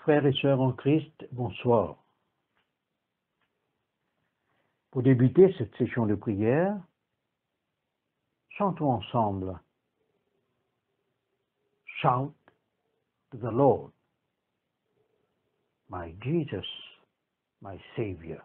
Frères et sœurs en Christ, bonsoir. Pour débuter cette session de prière, chantons ensemble. Shout to the Lord, my Jesus, my Savior.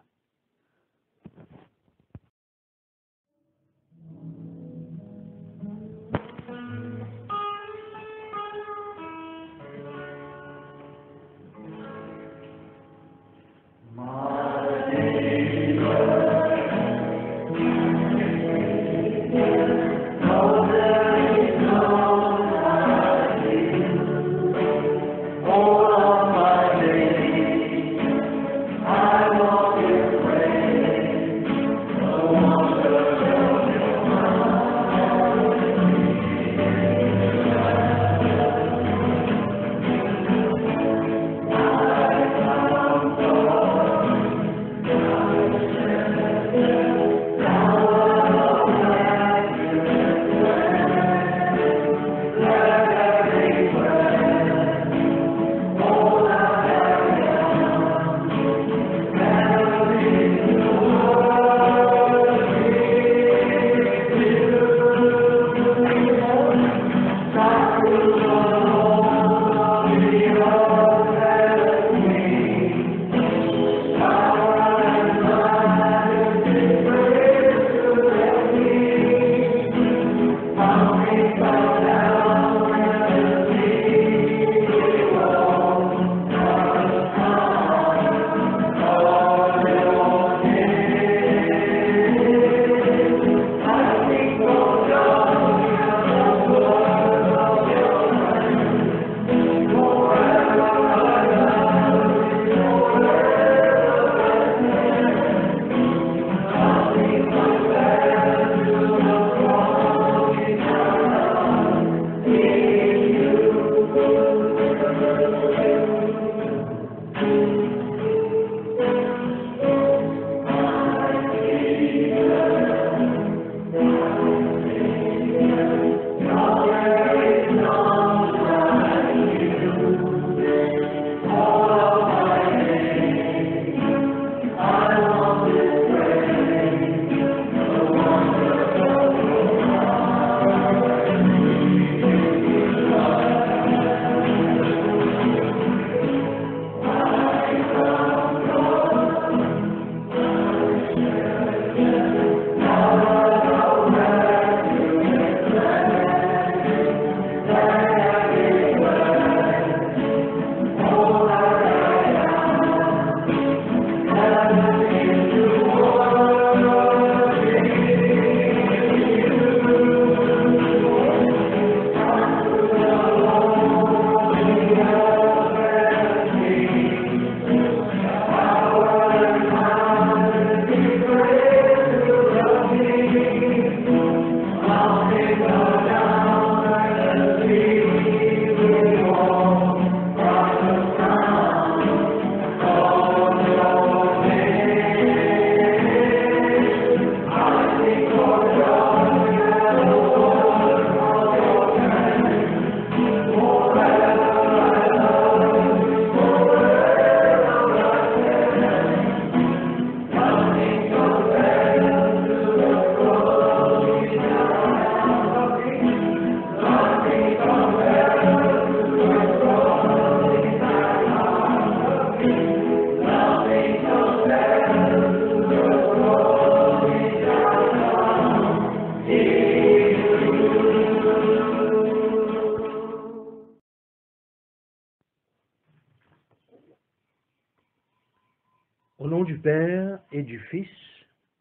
Au nom du Père et du Fils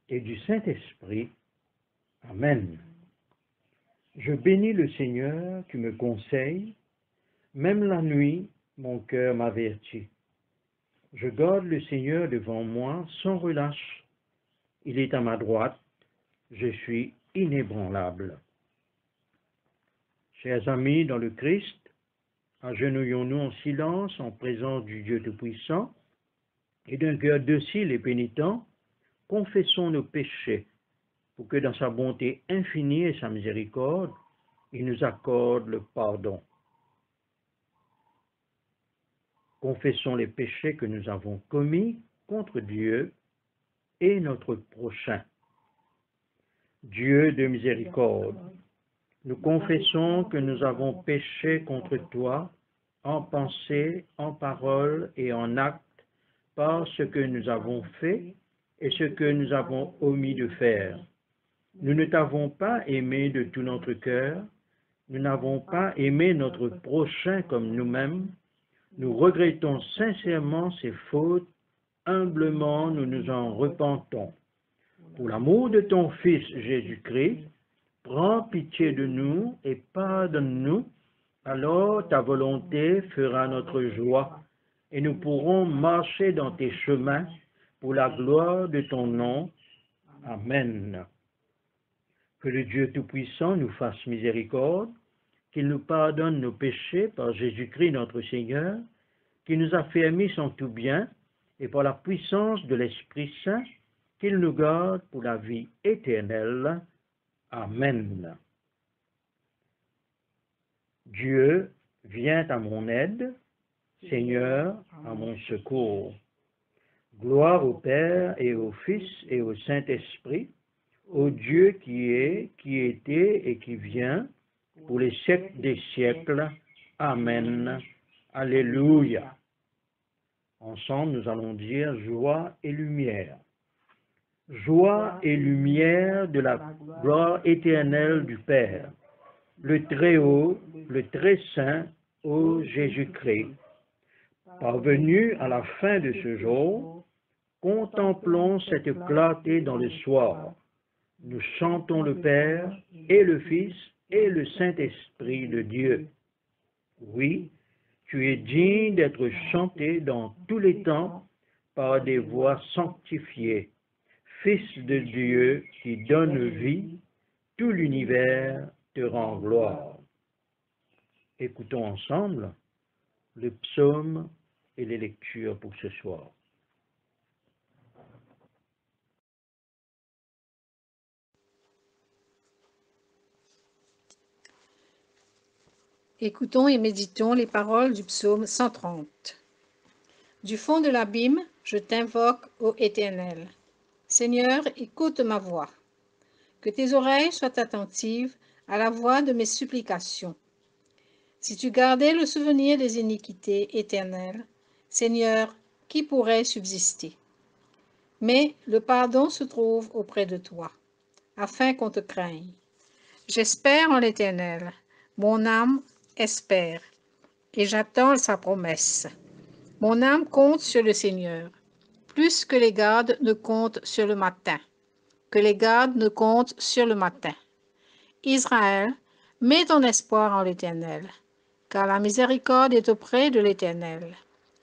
et du Saint-Esprit. Amen. Je bénis le Seigneur qui me conseille, même la nuit, mon cœur m'avertit. Je garde le Seigneur devant moi sans relâche. Il est à ma droite, je suis inébranlable. Chers amis dans le Christ, agenouillons-nous en silence en présence du Dieu Tout-Puissant et d'un cœur docile et pénitent, confessons nos péchés pour que dans sa bonté infinie et sa miséricorde, il nous accorde le pardon. confessons les péchés que nous avons commis contre Dieu et notre prochain. Dieu de miséricorde, nous confessons que nous avons péché contre toi en pensée, en parole et en acte, par ce que nous avons fait et ce que nous avons omis de faire. Nous ne t'avons pas aimé de tout notre cœur, nous n'avons pas aimé notre prochain comme nous-mêmes. Nous regrettons sincèrement ces fautes, humblement nous nous en repentons. Pour l'amour de ton Fils Jésus-Christ, prends pitié de nous et pardonne-nous, alors ta volonté fera notre joie, et nous pourrons marcher dans tes chemins pour la gloire de ton nom. Amen. Que le Dieu Tout-Puissant nous fasse miséricorde, qu'il nous pardonne nos péchés par Jésus-Christ notre Seigneur, qu'il nous affermisse en tout bien, et par la puissance de l'Esprit Saint, qu'il nous garde pour la vie éternelle. Amen. Dieu, viens à mon aide, Seigneur, à mon secours. Gloire au Père et au Fils et au Saint-Esprit, au Dieu qui est, qui était et qui vient, pour les siècles des siècles. Amen. Alléluia. Ensemble, nous allons dire joie et lumière. Joie et lumière de la gloire éternelle du Père, le Très-Haut, le Très-Saint, ô Jésus-Christ. Parvenus à la fin de ce jour, contemplons cette clarté dans le soir. Nous chantons le Père et le Fils et le Saint-Esprit de Dieu. Oui, tu es digne d'être chanté dans tous les temps par des voix sanctifiées. Fils de Dieu qui donne vie, tout l'univers te rend gloire. Écoutons ensemble le psaume et les lectures pour ce soir. Écoutons et méditons les paroles du psaume 130. Du fond de l'abîme, je t'invoque, ô Éternel. Seigneur, écoute ma voix. Que tes oreilles soient attentives à la voix de mes supplications. Si tu gardais le souvenir des iniquités éternelles, Seigneur, qui pourrait subsister? Mais le pardon se trouve auprès de toi, afin qu'on te craigne. J'espère en l'Éternel, mon âme espère, et j'attends sa promesse. Mon âme compte sur le Seigneur, plus que les gardes ne comptent sur le matin, que les gardes ne comptent sur le matin. Israël, mets ton espoir en l'Éternel, car la miséricorde est auprès de l'Éternel,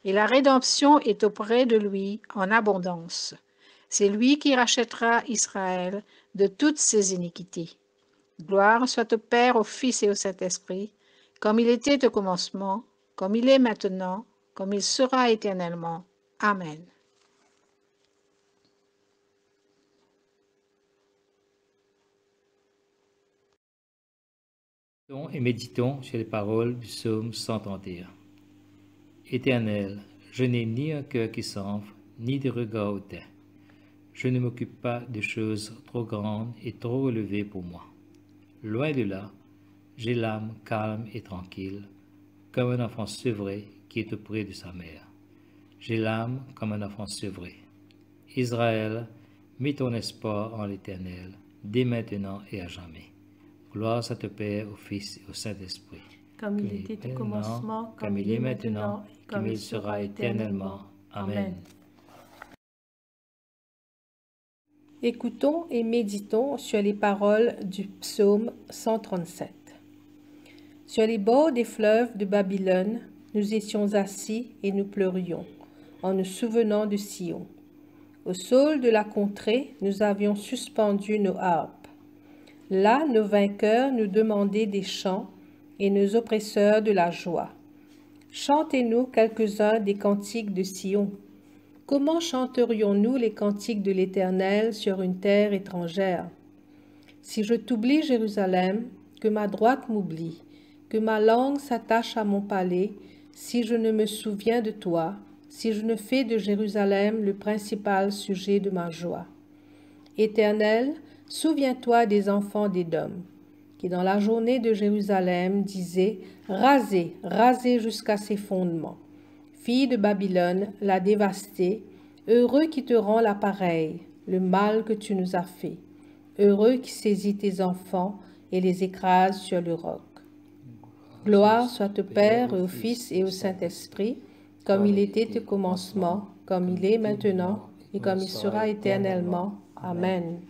et la rédemption est auprès de lui en abondance. C'est lui qui rachètera Israël de toutes ses iniquités. Gloire soit au Père, au Fils et au Saint-Esprit, comme il était au commencement, comme il est maintenant, comme il sera éternellement. Amen. Et méditons sur les paroles du psaume 131. Éternel, je n'ai ni un cœur qui s'enfle, ni des regards hautains. Je ne m'occupe pas de choses trop grandes et trop relevées pour moi. Loin de là, j'ai l'âme calme et tranquille, comme un enfant sevré qui est auprès de sa mère. J'ai l'âme comme un enfant sevré. Israël, mets ton espoir en l'Éternel, dès maintenant et à jamais. Gloire soit au Père, au Fils et au Saint-Esprit. Comme il était au commencement, comme il est maintenant, et comme il sera éternellement. Amen. Écoutons et méditons sur les paroles du psaume 137. Sur les bords des fleuves de Babylone, nous étions assis et nous pleurions, en nous souvenant de Sion. Au saule de la contrée, nous avions suspendu nos harpes. Là, nos vainqueurs nous demandaient des chants et nos oppresseurs de la joie. Chantez-nous quelques-uns des cantiques de Sion. Comment chanterions-nous les cantiques de l'Éternel sur une terre étrangère? Si je t'oublie, Jérusalem, que ma droite m'oublie, que ma langue s'attache à mon palais, si je ne me souviens de toi, si je ne fais de Jérusalem le principal sujet de ma joie. Éternel, souviens-toi des enfants d'Édom, qui dans la journée de Jérusalem disaient « Rasez, rasez jusqu'à ses fondements. Fille de Babylone, la dévastée, heureux qui te rend l'appareil, le mal que tu nous as fait. Heureux qui saisit tes enfants et les écrase sur le roc. Gloire soit au Père et au Fils et au Saint-Esprit, comme il était au commencement, comme il est maintenant, et comme il sera éternellement. Amen.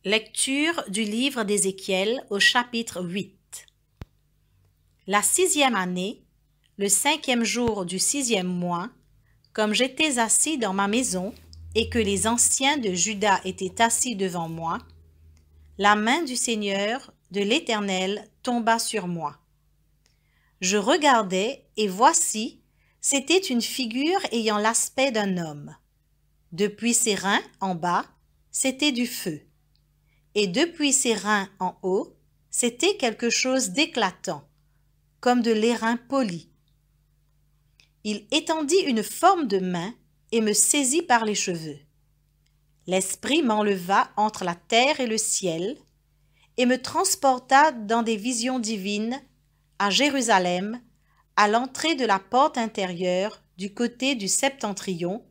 Lecture du livre d'Ézéchiel au chapitre 8. La 6e année, le 5e jour du 6e mois, comme j'étais assis dans ma maison et que les anciens de Juda étaient assis devant moi, la main du Seigneur, de l'Éternel, tomba sur moi. Je regardai, et voici, c'était une figure ayant l'aspect d'un homme. Depuis ses reins en bas, c'était du feu, et depuis ses reins en haut, c'était quelque chose d'éclatant, comme de l'airain poli. Il étendit une forme de main et me saisit par les cheveux. L'Esprit m'enleva entre la terre et le ciel et me transporta dans des visions divines à Jérusalem, à l'entrée de la porte intérieure du côté du septentrion,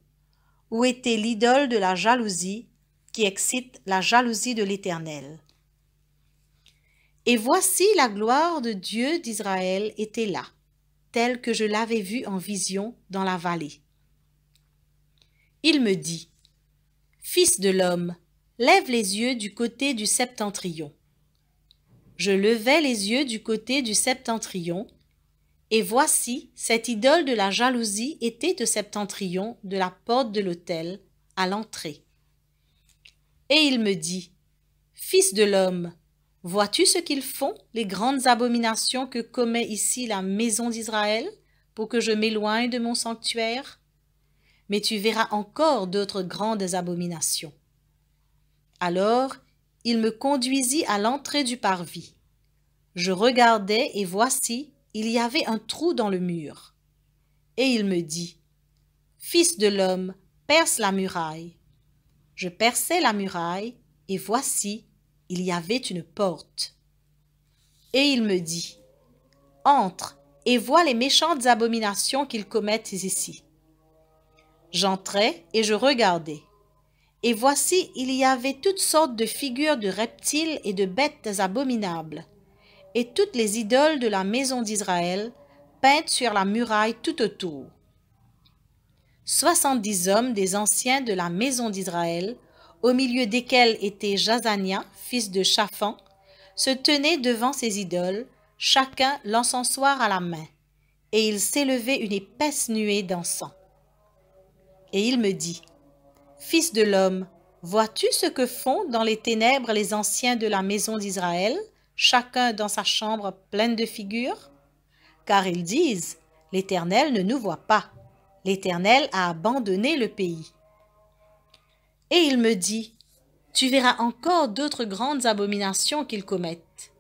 où était l'idole de la jalousie qui excite la jalousie de l'Éternel. Et voici la gloire de Dieu d'Israël était là, telle que je l'avais vue en vision dans la vallée. Il me dit, « Fils de l'homme, lève les yeux du côté du septentrion. » Je levai les yeux du côté du septentrion, et voici, cette idole de la jalousie était au septentrion de la porte de l'autel, à l'entrée. Et il me dit, « Fils de l'homme, vois-tu ce qu'ils font, les grandes abominations que commet ici la maison d'Israël, pour que je m'éloigne de mon sanctuaire? Mais tu verras encore d'autres grandes abominations. » Alors, il me conduisit à l'entrée du parvis. Je regardai, et voici, il y avait un trou dans le mur. Et il me dit, « Fils de l'homme, perce la muraille. » Je perçai la muraille, et voici, il y avait une porte. Et il me dit, « Entre, et vois les méchantes abominations qu'ils commettent ici. » J'entrai, et je regardai. Et voici, il y avait toutes sortes de figures de reptiles et de bêtes abominables, et toutes les idoles de la maison d'Israël, peintes sur la muraille tout autour. 70 hommes des anciens de la maison d'Israël, au milieu desquels était Jazania, fils de Shaphan, se tenaient devant ces idoles, chacun l'encensoir à la main, et il s'élevait une épaisse nuée d'encens. Et il me dit, « Fils de l'homme, vois-tu ce que font dans les ténèbres les anciens de la maison d'Israël, chacun dans sa chambre pleine de figures? Car ils disent, « L'Éternel ne nous voit pas, l'Éternel a abandonné le pays. » Et il me dit, « Tu verras encore d'autres grandes abominations qu'ils commettent. »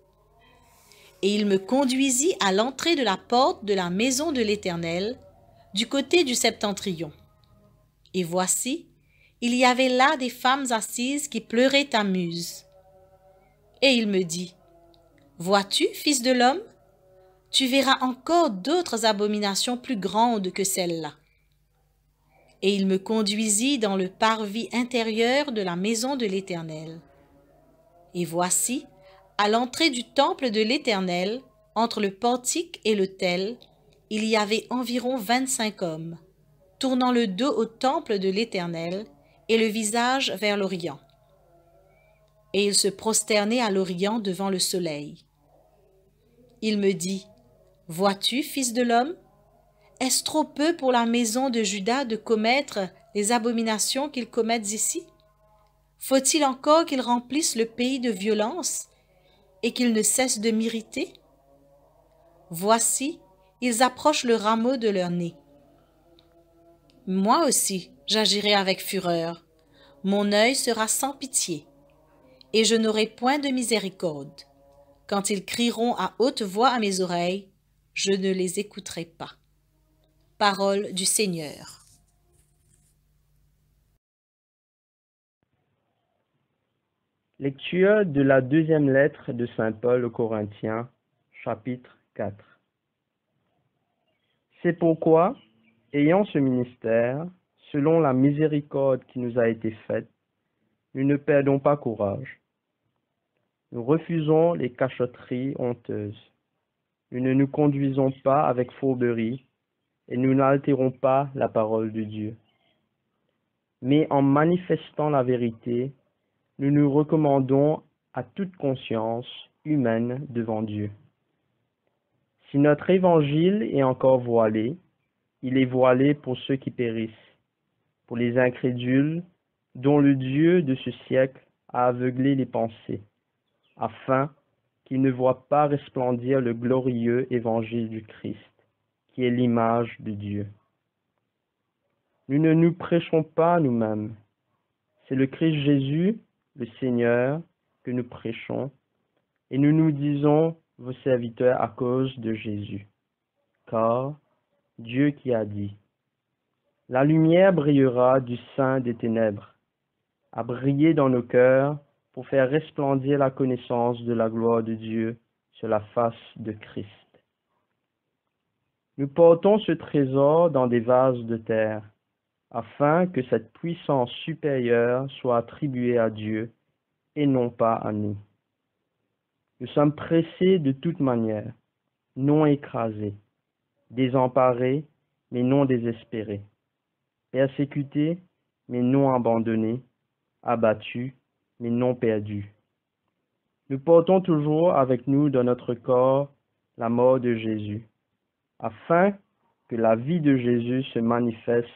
Et il me conduisit à l'entrée de la porte de la maison de l'Éternel, du côté du septentrion. Et voici, il y avait là des femmes assises qui pleuraient à Muse. Et il me dit, « Vois-tu, fils de l'homme, tu verras encore d'autres abominations plus grandes que celles-là. » Et il me conduisit dans le parvis intérieur de la maison de l'Éternel. Et voici, à l'entrée du temple de l'Éternel, entre le portique et l'autel, il y avait environ 25 hommes, tournant le dos au temple de l'Éternel et le visage vers l'Orient. Et ils se prosternaient à l'Orient devant le soleil. Il me dit, « Vois-tu, fils de l'homme, est-ce trop peu pour la maison de Juda de commettre les abominations qu'ils commettent ici? Faut-il encore qu'ils remplissent le pays de violence et qu'ils ne cessent de m'irriter? Voici, ils approchent le rameau de leur nez. Moi aussi, j'agirai avec fureur. Mon œil sera sans pitié, et je n'aurai point de miséricorde, Quand ils crieront à haute voix à mes oreilles, je ne les écouterai pas. Parole du Seigneur. Lecture de la deuxième lettre de Saint Paul aux Corinthiens, chapitre 4. C'est pourquoi, ayant ce ministère, selon la miséricorde qui nous a été faite, nous ne perdons pas courage. Nous refusons les cachotteries honteuses. Nous ne nous conduisons pas avec fourberie et nous n'altérons pas la parole de Dieu. Mais en manifestant la vérité, nous nous recommandons à toute conscience humaine devant Dieu. Si notre évangile est encore voilé, il est voilé pour ceux qui périssent, pour les incrédules dont le Dieu de ce siècle a aveuglé les pensées, afin qu'ils ne voient pas resplendir le glorieux évangile du Christ, qui est l'image de Dieu. Nous ne nous prêchons pas nous-mêmes, c'est le Christ Jésus, le Seigneur, que nous prêchons, et nous nous disons vos serviteurs à cause de Jésus. Car Dieu qui a dit, « La lumière brillera du sein des ténèbres, a brillé dans nos cœurs pour faire resplendir la connaissance de la gloire de Dieu sur la face de Christ. » Nous portons ce trésor dans des vases de terre, afin que cette puissance supérieure soit attribuée à Dieu et non pas à nous. Nous sommes pressés de toute manière, non écrasés, désemparés, mais non désespérés, persécutés, mais non abandonnés, abattus, mais non perdus. Nous portons toujours avec nous dans notre corps la mort de Jésus, afin que la vie de Jésus se manifeste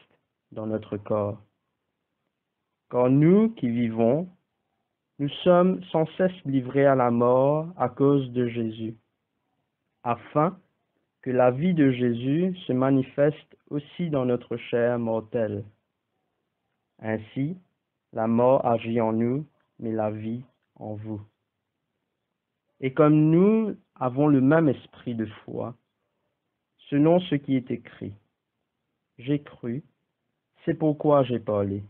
dans notre corps. Car nous qui vivons, nous sommes sans cesse livrés à la mort à cause de Jésus, afin que la vie de Jésus se manifeste aussi dans notre chair mortelle. Ainsi, la mort agit en nous, mais la vie en vous. Et comme nous avons le même esprit de foi, selon ce qui est écrit, « J'ai cru, c'est pourquoi j'ai parlé. »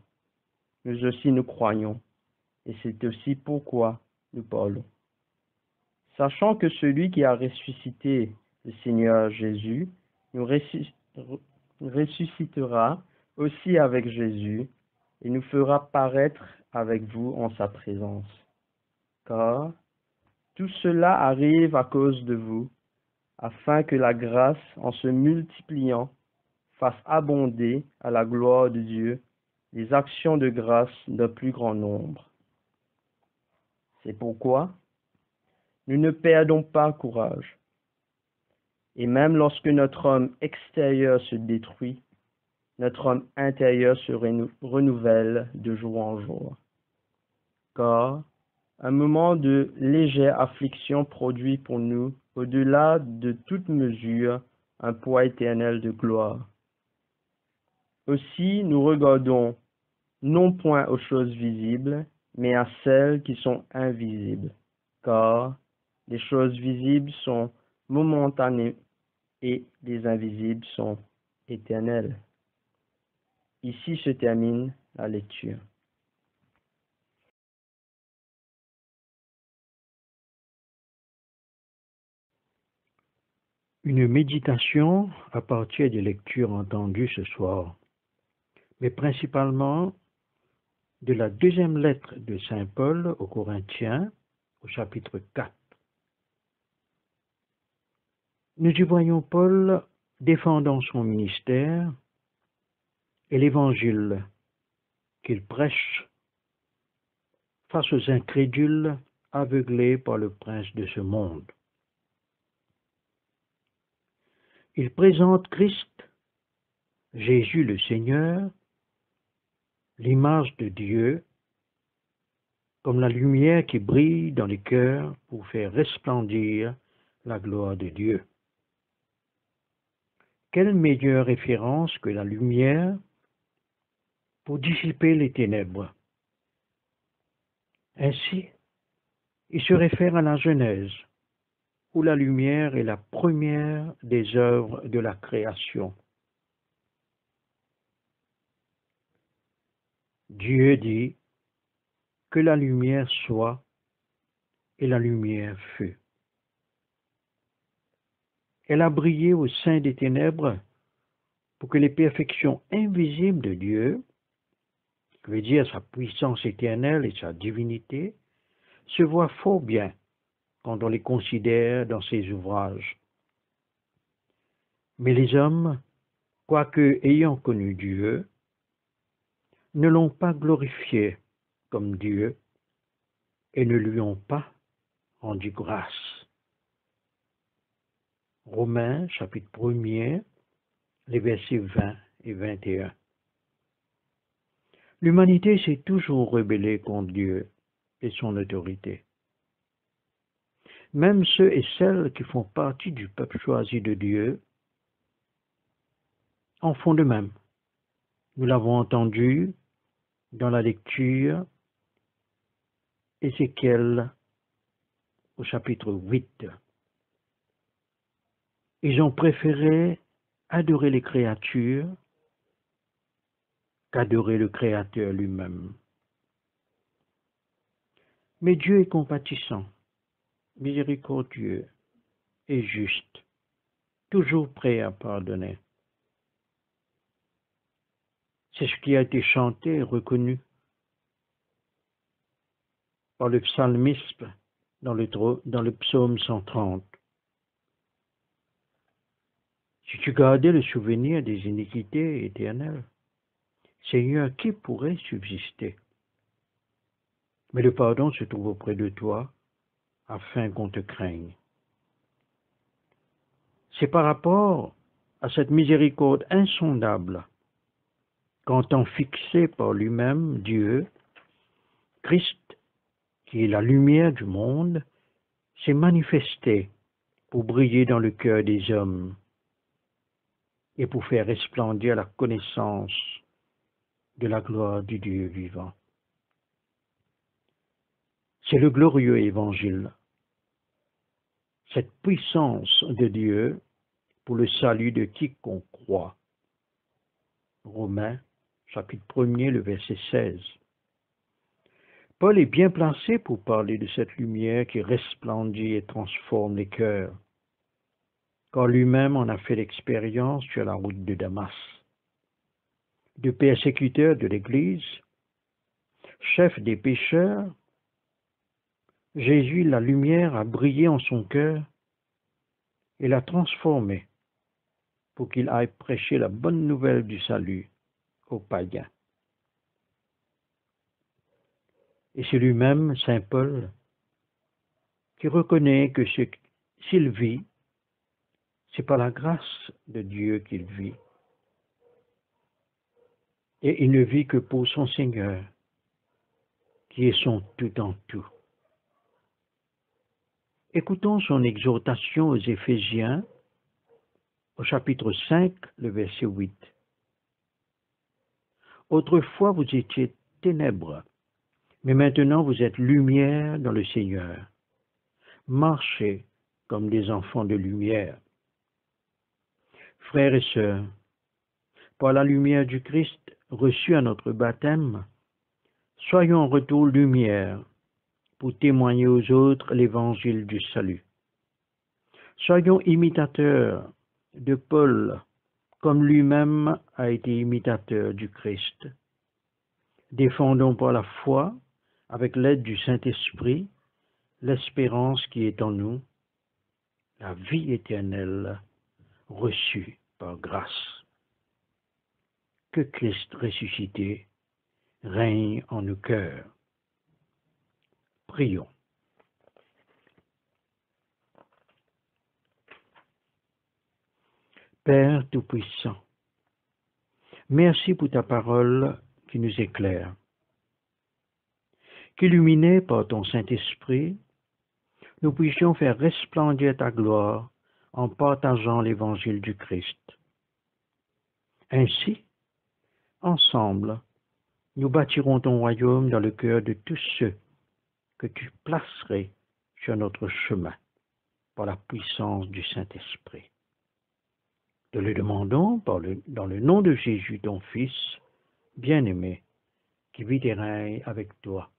Nous aussi nous croyons, et c'est aussi pourquoi nous parlons. Sachant que celui qui a ressuscité le Seigneur Jésus nous ressuscitera aussi avec Jésus et nous fera paraître avec vous en sa présence. Car tout cela arrive à cause de vous, afin que la grâce, en se multipliant, fasse abonder à la gloire de Dieu les actions de grâce d'un plus grand nombre. C'est pourquoi nous ne perdons pas courage. Et même lorsque notre homme extérieur se détruit, notre homme intérieur se renouvelle de jour en jour. Car un moment de légère affliction produit pour nous, au-delà de toute mesure, un poids éternel de gloire. Aussi nous regardons non point aux choses visibles, mais à celles qui sont invisibles, car les choses visibles sont momentanées et les invisibles sont éternelles. Ici se termine la lecture. Une méditation à partir des lectures entendues ce soir, mais principalement de la deuxième lettre de Saint Paul aux Corinthiens, au chapitre 4. Nous y voyons Paul défendant son ministère et l'évangile qu'il prêche face aux incrédules aveuglés par le prince de ce monde. Il présente Christ, Jésus le Seigneur, l'image de Dieu, comme la lumière qui brille dans les cœurs pour faire resplendir la gloire de Dieu. Quelle meilleure référence que la lumière pour dissiper les ténèbres. Ainsi, il se réfère à la Genèse, où la lumière est la première des œuvres de la création. Dieu dit que la lumière soit, et la lumière fut. Elle a brillé au sein des ténèbres pour que les perfections invisibles de Dieu, qui veut dire sa puissance éternelle et sa divinité, se voient fort bien quand on les considère dans ses ouvrages. Mais les hommes, quoique ayant connu Dieu, ne l'ont pas glorifié comme Dieu et ne lui ont pas rendu grâce. Romains, chapitre 1er, les versets 20 et 21. L'humanité s'est toujours rebellée contre Dieu et son autorité. Même ceux et celles qui font partie du peuple choisi de Dieu en font de même. Nous l'avons entendu dans la lecture Ézéchiel au chapitre 8. Ils ont préféré adorer les créatures qu'adorer le Créateur lui-même. Mais Dieu est compatissant, miséricordieux et juste, toujours prêt à pardonner. C'est ce qui a été chanté et reconnu par le psalmiste dans le psaume 130. Si tu gardais le souvenir des iniquités éternelles, Seigneur, qui pourrait subsister? Mais le pardon se trouve auprès de toi, afin qu'on te craigne. C'est par rapport à cette miséricorde insondable qu'en temps fixé par lui-même, Dieu, Christ, qui est la lumière du monde, s'est manifesté pour briller dans le cœur des hommes et pour faire resplendir la connaissance de la gloire du Dieu vivant. C'est le glorieux évangile, cette puissance de Dieu pour le salut de quiconque croit. Romains, chapitre 1er, le verset 16. Paul est bien placé pour parler de cette lumière qui resplendit et transforme les cœurs, car lui-même en a fait l'expérience sur la route de Damas. De persécuteur de l'Église, chef des pécheurs, Jésus, la lumière, a brillé en son cœur et l'a transformé pour qu'il aille prêcher la bonne nouvelle du salut aux païens. Et c'est lui-même, saint Paul, qui reconnaît que s'il vit, c'est par la grâce de Dieu qu'il vit. Et il ne vit que pour son Seigneur, qui est son tout en tout. Écoutons son exhortation aux Éphésiens, au chapitre 5, le verset 8. Autrefois vous étiez ténèbres, mais maintenant vous êtes lumière dans le Seigneur. Marchez comme des enfants de lumière. Frères et sœurs, par la lumière du Christ reçue à notre baptême, soyons en retour lumière pour témoigner aux autres l'évangile du salut. Soyons imitateurs de Paul, comme lui-même a été imitateur du Christ. Défendons par la foi, avec l'aide du Saint-Esprit, l'espérance qui est en nous, la vie éternelle reçue par grâce. Que Christ ressuscité règne en nos cœurs. Prions. Père Tout-Puissant, merci pour ta parole qui nous éclaire. Qu'illuminés par ton Saint-Esprit, nous puissions faire resplendir ta gloire en partageant l'évangile du Christ. Ainsi, ensemble, nous bâtirons ton royaume dans le cœur de tous ceux que tu placerais sur notre chemin. par la puissance du Saint-Esprit. Te le demandons dans le nom de Jésus, ton Fils, bien-aimé, qui vit et règne avec toi,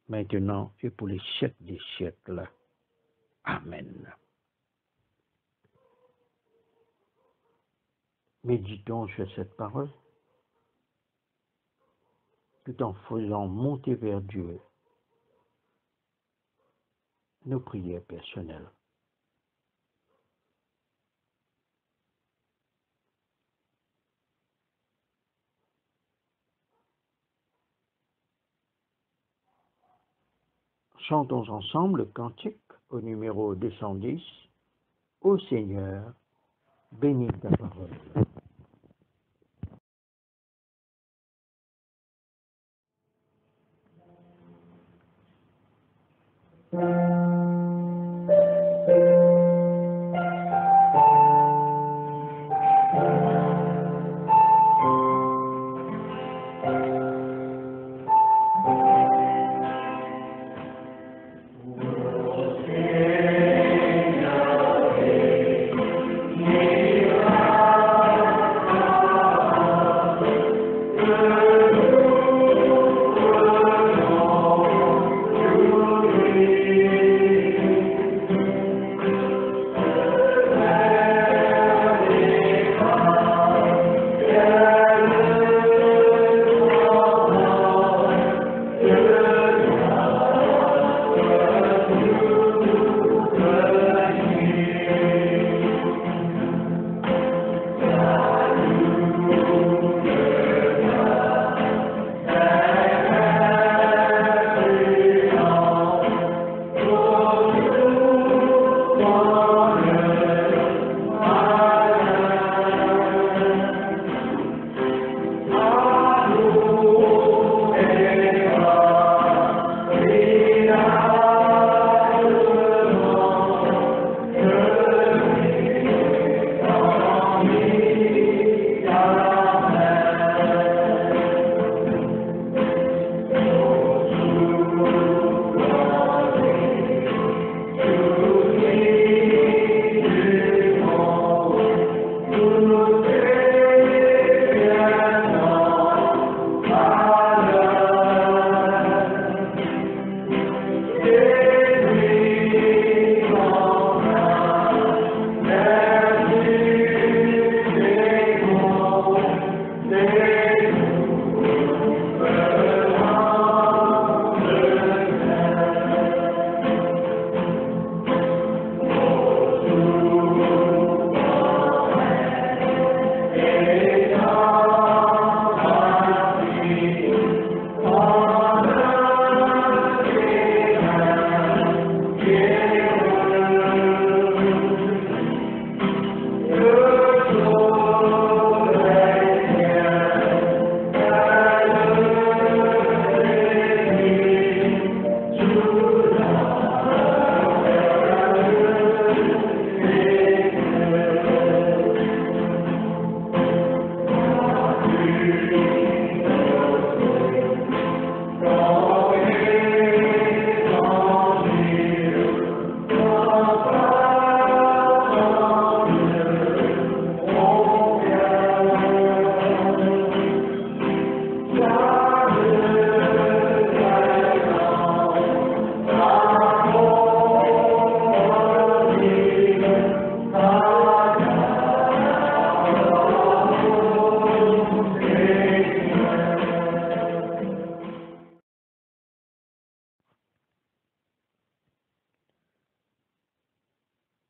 maintenant et pour les siècles des siècles. Amen. Méditons sur cette parole, tout en faisant monter vers Dieu nos prières personnelles. Chantons ensemble le cantique au numéro 210. Ô Seigneur, bénis ta parole.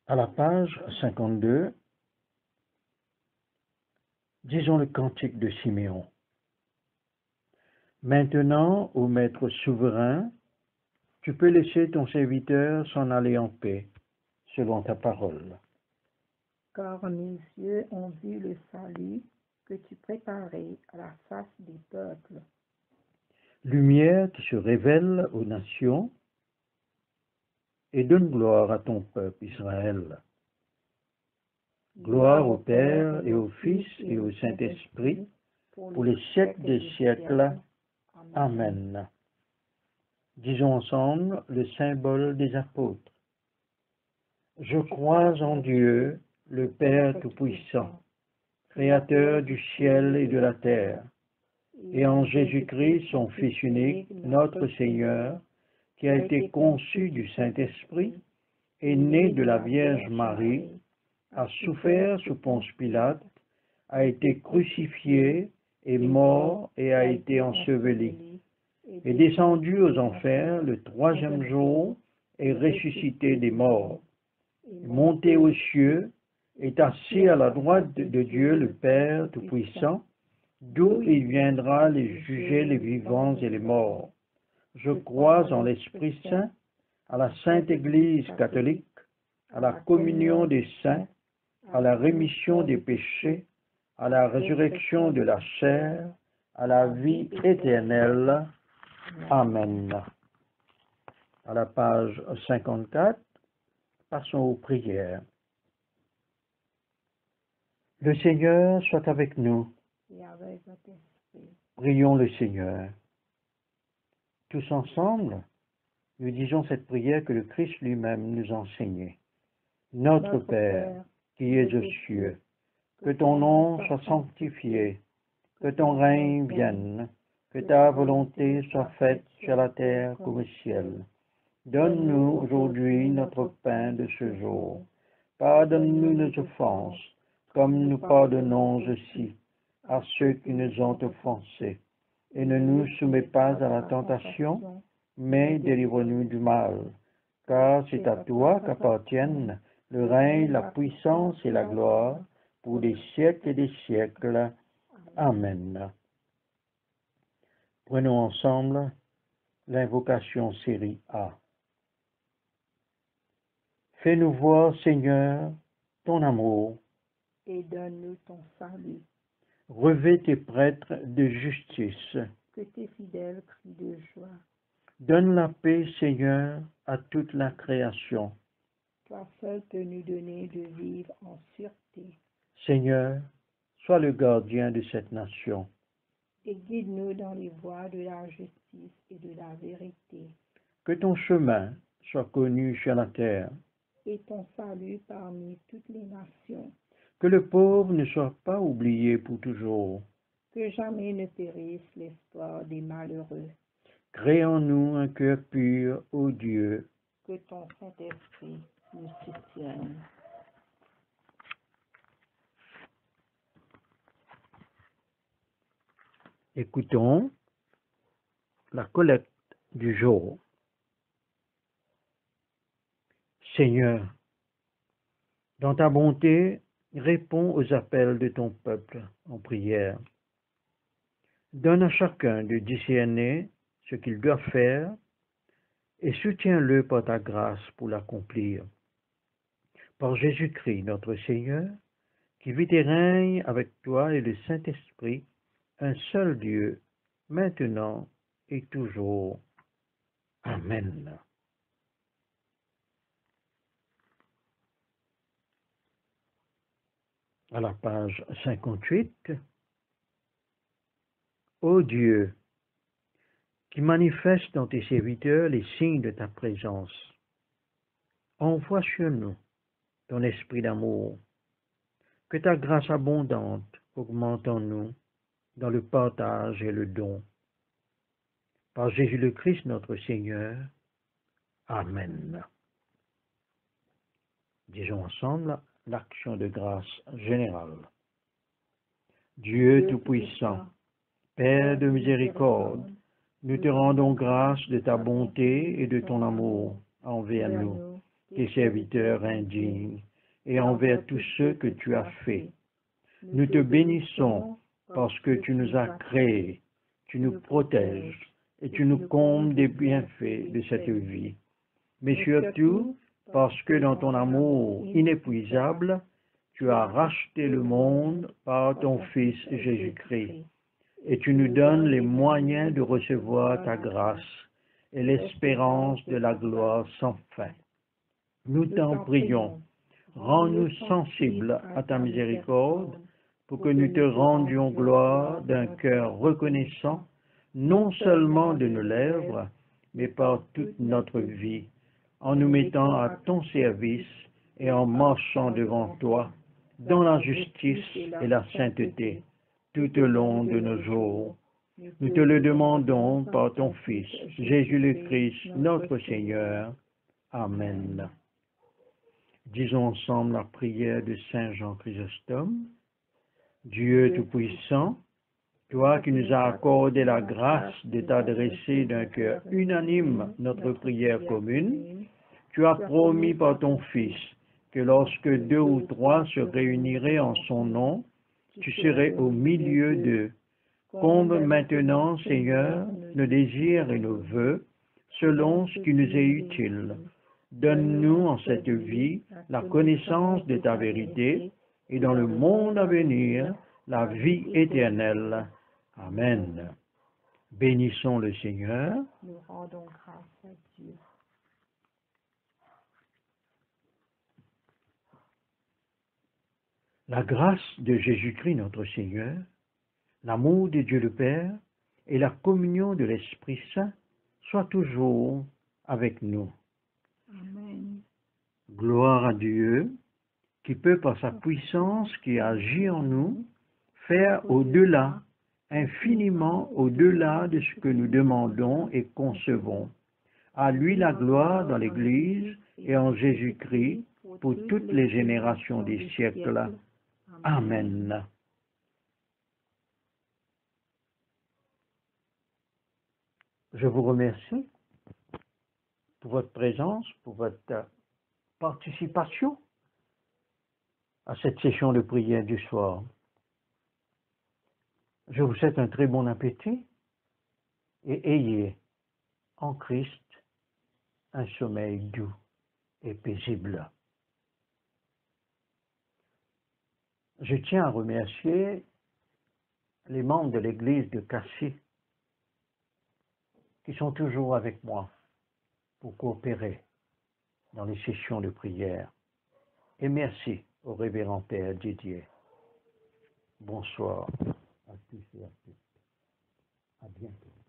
À la page 52, disons le cantique de Siméon. Maintenant, ô Maître souverain, tu peux laisser ton serviteur s'en aller en paix, selon ta parole. Car mes yeux ont vu le salut que tu préparais à la face des peuples. Lumière qui se révèle aux nations, et donne gloire à ton peuple Israël. Gloire au Père et au Fils et au Saint-Esprit, pour les siècles des siècles. Amen. Disons ensemble le symbole des apôtres. Je crois en Dieu, le Père Tout-Puissant, Créateur du ciel et de la terre, et en Jésus-Christ, son Fils unique, notre Seigneur, qui a été conçu du Saint-Esprit, est né de la Vierge Marie, a souffert sous Ponce Pilate, a été crucifié, est mort et a été enseveli, est descendu aux enfers le troisième jour, est ressuscité des morts, est monté aux cieux, est assis à la droite de Dieu le Père Tout-Puissant, d'où il viendra les juger les vivants et les morts. Je crois en l'Esprit Saint, à la Sainte Église catholique, à la communion des saints, à la rémission des péchés, à la résurrection de la chair, à la vie éternelle. Amen. À la page 54, passons aux prières. Le Seigneur soit avec nous. Et avec votre esprit. Prions le Seigneur. Tous ensemble, nous disons cette prière que le Christ lui-même nous a enseignée. Notre Père, qui es aux cieux, que ton nom soit sanctifié, que ton règne vienne, que ta volonté soit faite sur la terre comme au ciel. Donne-nous aujourd'hui notre pain de ce jour. Pardonne-nous nos offenses, comme nous pardonnons aussi à ceux qui nous ont offensés. Et ne nous soumets pas à la tentation, mais délivre-nous du mal. Car c'est à toi qu'appartiennent le règne, la puissance et la gloire, pour des siècles et des siècles. Amen. Prenons ensemble l'invocation série A. Fais-nous voir, Seigneur, ton amour. Et donne-nous ton salut. Revêt tes prêtres de justice. Que tes fidèles crient de joie. Donne la paix, Seigneur, à toute la création. Toi seul peux nous donner de vivre en sûreté. Seigneur, sois le gardien de cette nation. Et guide-nous dans les voies de la justice et de la vérité. Que ton chemin soit connu sur la terre. Et ton salut parmi toutes les nations. Que le pauvre ne soit pas oublié pour toujours. Que jamais ne périsse l'espoir des malheureux. Crée en nous un cœur pur, ô Dieu. Que ton Saint-Esprit nous soutienne. Écoutons la collecte du jour. Seigneur, dans ta bonté, réponds aux appels de ton peuple en prière. Donne à chacun de discerner ce qu'il doit faire et soutiens-le par ta grâce pour l'accomplir. Par Jésus-Christ, notre Seigneur, qui vit et règne avec toi et le Saint-Esprit, un seul Dieu, maintenant et toujours. Amen. À la page 58, Ô Dieu, qui manifeste dans tes serviteurs les signes de ta présence, envoie sur nous ton esprit d'amour, que ta grâce abondante augmente en nous dans le partage et le don. Par Jésus le Christ notre Seigneur. Amen. Disons ensemble l'action de grâce générale. Dieu Tout-Puissant, Père de miséricorde, nous te rendons grâce de ta bonté et de ton amour envers nous, tes serviteurs indignes, et envers tous ceux que tu as faits. Nous te bénissons parce que tu nous as créés, tu nous protèges et tu nous combles des bienfaits de cette vie. Mais surtout, parce que dans ton amour inépuisable, tu as racheté le monde par ton Fils Jésus-Christ, et tu nous donnes les moyens de recevoir ta grâce et l'espérance de la gloire sans fin. Nous t'en prions, rends-nous sensibles à ta miséricorde, pour que nous te rendions gloire d'un cœur reconnaissant, non seulement de nos lèvres, mais par toute notre vie, en nous mettant à ton service et en marchant devant toi dans la justice et la sainteté tout au long de nos jours. Nous te le demandons par ton Fils, Jésus le Christ, notre Seigneur. Amen. Disons ensemble la prière de Saint Jean Chrysostome. Dieu Tout-Puissant, toi qui nous as accordé la grâce de t'adresser d'un cœur unanime notre prière commune, tu as promis par ton Fils que lorsque 2 ou 3 se réuniraient en son nom, tu serais au milieu d'eux. Comble maintenant, Seigneur, nos désirs et nos vœux, selon ce qui nous est utile. Donne-nous en cette vie la connaissance de ta vérité et dans le monde à venir, la vie éternelle. Amen. Bénissons le Seigneur. Nous rendons grâce à Dieu. La grâce de Jésus-Christ notre Seigneur, l'amour de Dieu le Père et la communion de l'Esprit Saint soient toujours avec nous. Amen. Gloire à Dieu qui peut par sa puissance qui agit en nous faire au-delà, infiniment au-delà de ce que nous demandons et concevons. À lui la gloire dans l'Église et en Jésus-Christ pour toutes les générations des siècles. Amen. Je vous remercie pour votre présence, pour votre participation à cette session de prière du soir. Je vous souhaite un très bon appétit et ayez en Christ un sommeil doux et paisible. Je tiens à remercier les membres de l'église de Cassis qui sont toujours avec moi pour coopérer dans les sessions de prière. Et merci au révérend Père Didier. Bonsoir à tous et à toutes. À bientôt.